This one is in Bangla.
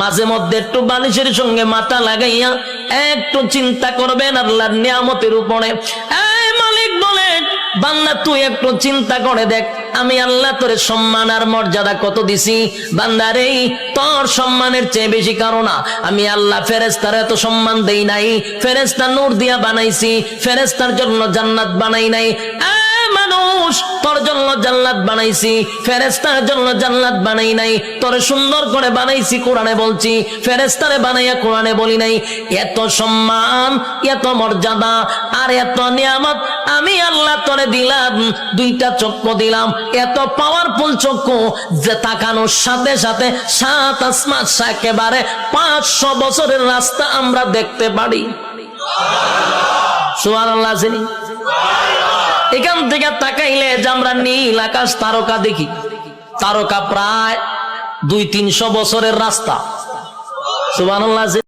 মাঝে মধ্যে একটু বালিশের সঙ্গে মাথা লাগাইয়া একটু চিন্তা করবেন আল্লাহর নিয়ামতের উপরে। এই মালিক বলে, বান্দা তুই একটু চিন্তা করে দেখ, আমি আল্লাহ তোর সম্মান আর মর্যাদা কত দিছি। বান্দারে, তোর সম্মানের চেয়ে বেশি কারণ না, আমি আল্লাহ ফেরেশতার এত সম্মান দেই নাই। ফেরেশতা নূর দিয়া বানাইছি, ফেরেশতার জন্য জান্নাত বানাই নাই। মানুষ, তোর জন্য জান্নাত বানাইছি, ফেরেশতার জন্য জান্নাত বানাই নাই। তোরে সুন্দর করে বানাইছি, কোরআনে বলছি, ফেরেশতারে বানাইয়া কোরআনে বলি নাই। এত সম্মান, এত মর্যাদা আর এত নিয়ামত আমি আল্লাহ তোরে দিলাম। দুইটা চক্ষু দিলাম, এত পাওয়ারফুল চক্ষু যে তাকানোর সাথে সাথে সাত আসমান, একেবারে 500 বছরের রাস্তা আমরা দেখতে পারি। সুবহানাল্লাহ। এখান থেকে তাকাইলে যে আমরা নীল আকাশ তারকা দেখি, তারকা প্রায় 200-300 বছরের রাস্তা। সুবহানাল্লাহ।